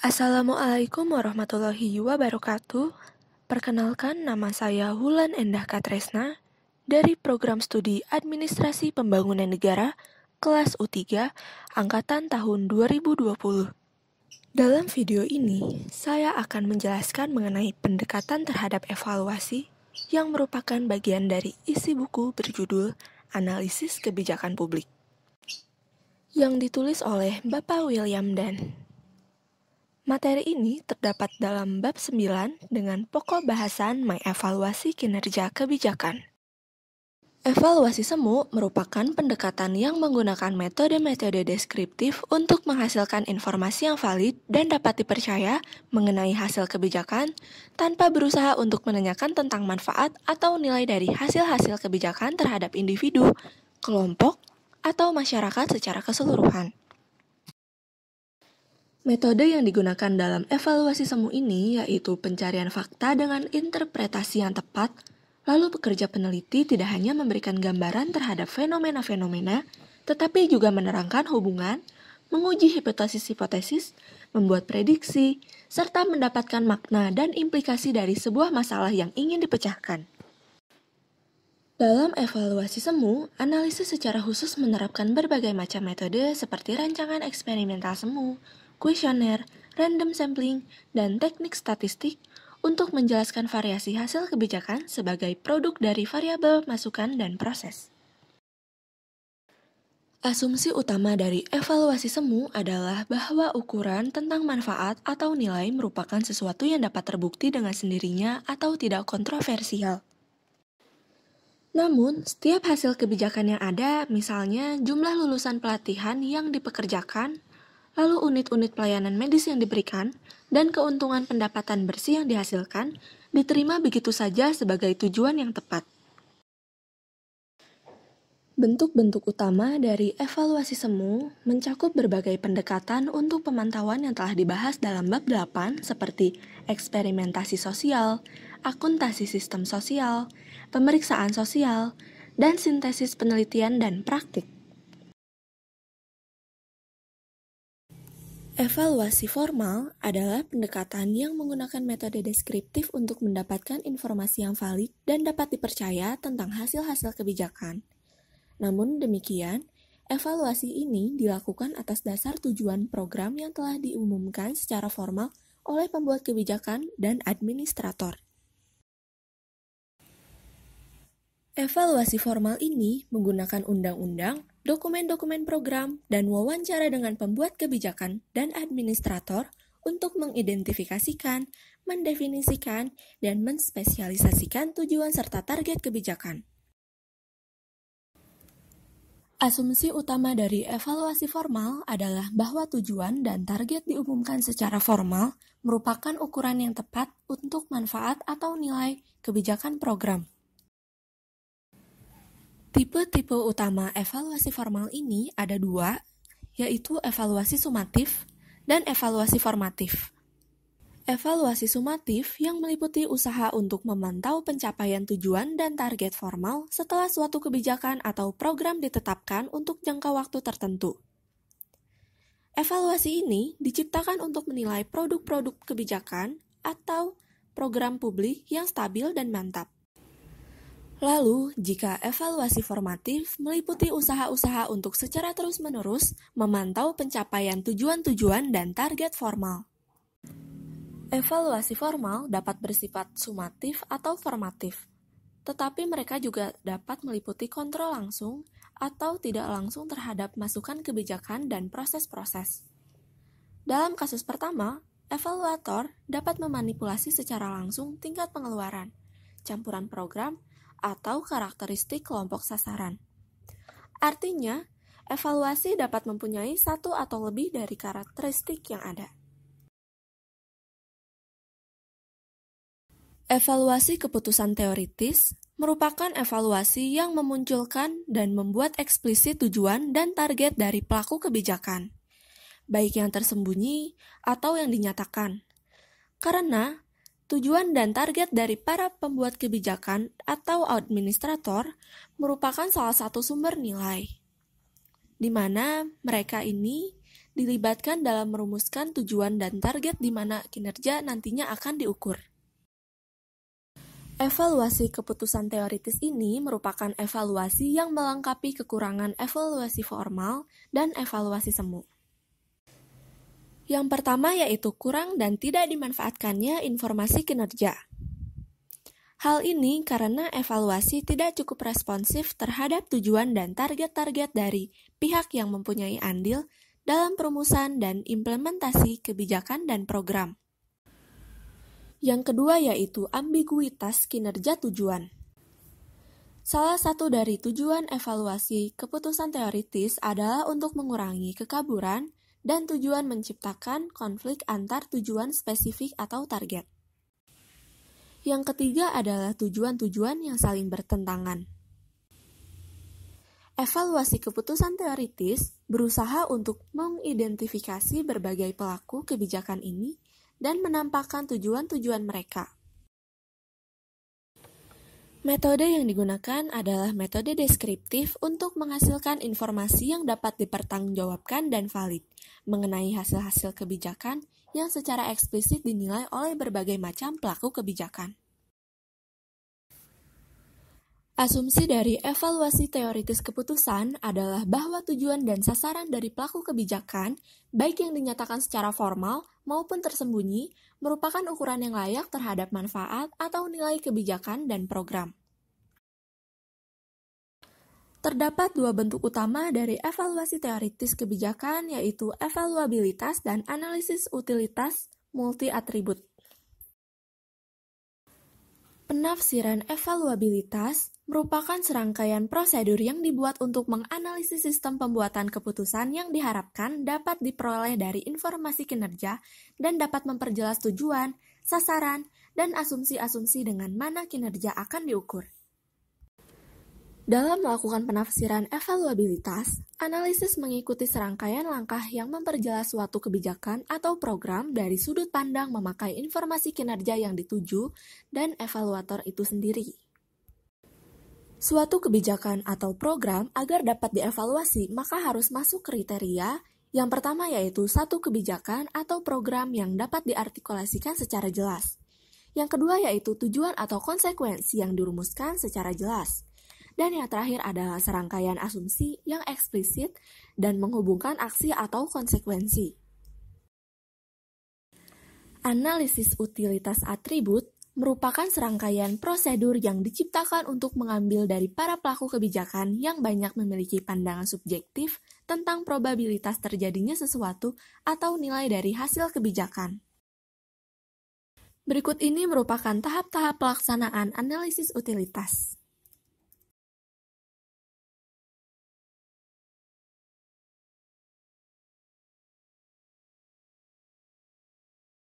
Assalamualaikum warahmatullahi wabarakatuh. Perkenalkan, nama saya Wulan Endah Katresna dari Program Studi Administrasi Pembangunan Negara kelas U3 angkatan tahun 2020. Dalam video ini, saya akan menjelaskan mengenai pendekatan terhadap evaluasi yang merupakan bagian dari isi buku berjudul Analisis Kebijakan Publik yang ditulis oleh Bapak William Dan. Materi ini terdapat dalam bab 9 dengan pokok bahasan mengevaluasi kinerja kebijakan. Evaluasi semu merupakan pendekatan yang menggunakan metode-metode deskriptif untuk menghasilkan informasi yang valid dan dapat dipercaya mengenai hasil kebijakan tanpa berusaha untuk menanyakan tentang manfaat atau nilai dari hasil-hasil kebijakan terhadap individu, kelompok, atau masyarakat secara keseluruhan. Metode yang digunakan dalam evaluasi semu ini yaitu pencarian fakta dengan interpretasi yang tepat, lalu pekerja peneliti tidak hanya memberikan gambaran terhadap fenomena-fenomena, tetapi juga menerangkan hubungan, menguji hipotesis-hipotesis, membuat prediksi, serta mendapatkan makna dan implikasi dari sebuah masalah yang ingin dipecahkan. Dalam evaluasi semu, analisis secara khusus menerapkan berbagai macam metode seperti rancangan eksperimental semu, kuesioner, random sampling, dan teknik statistik untuk menjelaskan variasi hasil kebijakan sebagai produk dari variabel masukan dan proses. Asumsi utama dari evaluasi semu adalah bahwa ukuran tentang manfaat atau nilai merupakan sesuatu yang dapat terbukti dengan sendirinya atau tidak kontroversial. Namun, setiap hasil kebijakan yang ada, misalnya jumlah lulusan pelatihan yang dipekerjakan, lalu unit-unit pelayanan medis yang diberikan, dan keuntungan pendapatan bersih yang dihasilkan, diterima begitu saja sebagai tujuan yang tepat. Bentuk-bentuk utama dari evaluasi semu mencakup berbagai pendekatan untuk pemantauan yang telah dibahas dalam bab 8 seperti eksperimentasi sosial, akuntasi sistem sosial, pemeriksaan sosial, dan sintesis penelitian dan praktik. Evaluasi formal adalah pendekatan yang menggunakan metode deskriptif untuk mendapatkan informasi yang valid dan dapat dipercaya tentang hasil-hasil kebijakan. Namun demikian, evaluasi ini dilakukan atas dasar tujuan program yang telah diumumkan secara formal oleh pembuat kebijakan dan administrator. Evaluasi formal ini menggunakan undang-undang, dokumen-dokumen program, dan wawancara dengan pembuat kebijakan dan administrator untuk mengidentifikasikan, mendefinisikan, dan menspesialisasikan tujuan serta target kebijakan. Asumsi utama dari evaluasi formal adalah bahwa tujuan dan target diumumkan secara formal merupakan ukuran yang tepat untuk manfaat atau nilai kebijakan program. Tipe-tipe utama evaluasi formal ini ada dua, yaitu evaluasi sumatif dan evaluasi formatif. Evaluasi sumatif yang meliputi usaha untuk memantau pencapaian tujuan dan target formal setelah suatu kebijakan atau program ditetapkan untuk jangka waktu tertentu. Evaluasi ini diciptakan untuk menilai produk-produk kebijakan atau program publik yang stabil dan mantap. Lalu, jika evaluasi formatif meliputi usaha-usaha untuk secara terus-menerus memantau pencapaian tujuan-tujuan dan target formal. Evaluasi formal dapat bersifat sumatif atau formatif, tetapi mereka juga dapat meliputi kontrol langsung atau tidak langsung terhadap masukan kebijakan dan proses-proses. Dalam kasus pertama, evaluator dapat memanipulasi secara langsung tingkat pengeluaran, campuran program, atau karakteristik kelompok sasaran. Artinya, evaluasi dapat mempunyai satu atau lebih dari karakteristik yang ada. Evaluasi keputusan teoritis merupakan evaluasi yang memunculkan dan membuat eksplisit tujuan dan target dari pelaku kebijakan, baik yang tersembunyi atau yang dinyatakan. Karena tujuan dan target dari para pembuat kebijakan atau administrator merupakan salah satu sumber nilai, di mana mereka ini dilibatkan dalam merumuskan tujuan dan target di mana kinerja nantinya akan diukur. Evaluasi keputusan teoritis ini merupakan evaluasi yang melengkapi kekurangan evaluasi formal dan evaluasi semu. Yang pertama yaitu kurang dan tidak dimanfaatkannya informasi kinerja. Hal ini karena evaluasi tidak cukup responsif terhadap tujuan dan target-target dari pihak yang mempunyai andil dalam perumusan dan implementasi kebijakan dan program. Yang kedua yaitu ambiguitas kinerja tujuan. Salah satu dari tujuan evaluasi keputusan teoritis adalah untuk mengurangi kekaburan dan tujuan menciptakan konflik antar tujuan spesifik atau target. Yang ketiga adalah tujuan-tujuan yang saling bertentangan. Evaluasi keputusan teoritis berusaha untuk mengidentifikasi berbagai pelaku kebijakan ini dan menampakkan tujuan-tujuan mereka. Metode yang digunakan adalah metode deskriptif untuk menghasilkan informasi yang dapat dipertanggungjawabkan dan valid mengenai hasil-hasil kebijakan yang secara eksplisit dinilai oleh berbagai macam pelaku kebijakan. Asumsi dari evaluasi teoritis keputusan adalah bahwa tujuan dan sasaran dari pelaku kebijakan, baik yang dinyatakan secara formal maupun tersembunyi, merupakan ukuran yang layak terhadap manfaat atau nilai kebijakan dan program. Terdapat dua bentuk utama dari evaluasi teoritis kebijakan, yaitu evaluabilitas dan analisis utilitas multi-atribut. Penafsiran evaluabilitas merupakan serangkaian prosedur yang dibuat untuk menganalisis sistem pembuatan keputusan yang diharapkan dapat diperoleh dari informasi kinerja dan dapat memperjelas tujuan, sasaran, dan asumsi-asumsi dengan mana kinerja akan diukur. Dalam melakukan penafsiran evaluabilitas, analisis mengikuti serangkaian langkah yang memperjelas suatu kebijakan atau program dari sudut pandang memakai informasi kinerja yang dituju dan evaluator itu sendiri. Suatu kebijakan atau program agar dapat dievaluasi maka harus masuk kriteria. Yang pertama yaitu satu kebijakan atau program yang dapat diartikulasikan secara jelas. Yang kedua yaitu tujuan atau konsekuensi yang dirumuskan secara jelas. Dan yang terakhir adalah serangkaian asumsi yang eksplisit dan menghubungkan aksi atau konsekuensi. Analisis utilitas atribut merupakan serangkaian prosedur yang diciptakan untuk mengambil dari para pelaku kebijakan yang banyak memiliki pandangan subjektif tentang probabilitas terjadinya sesuatu atau nilai dari hasil kebijakan. Berikut ini merupakan tahap-tahap pelaksanaan analisis utilitas.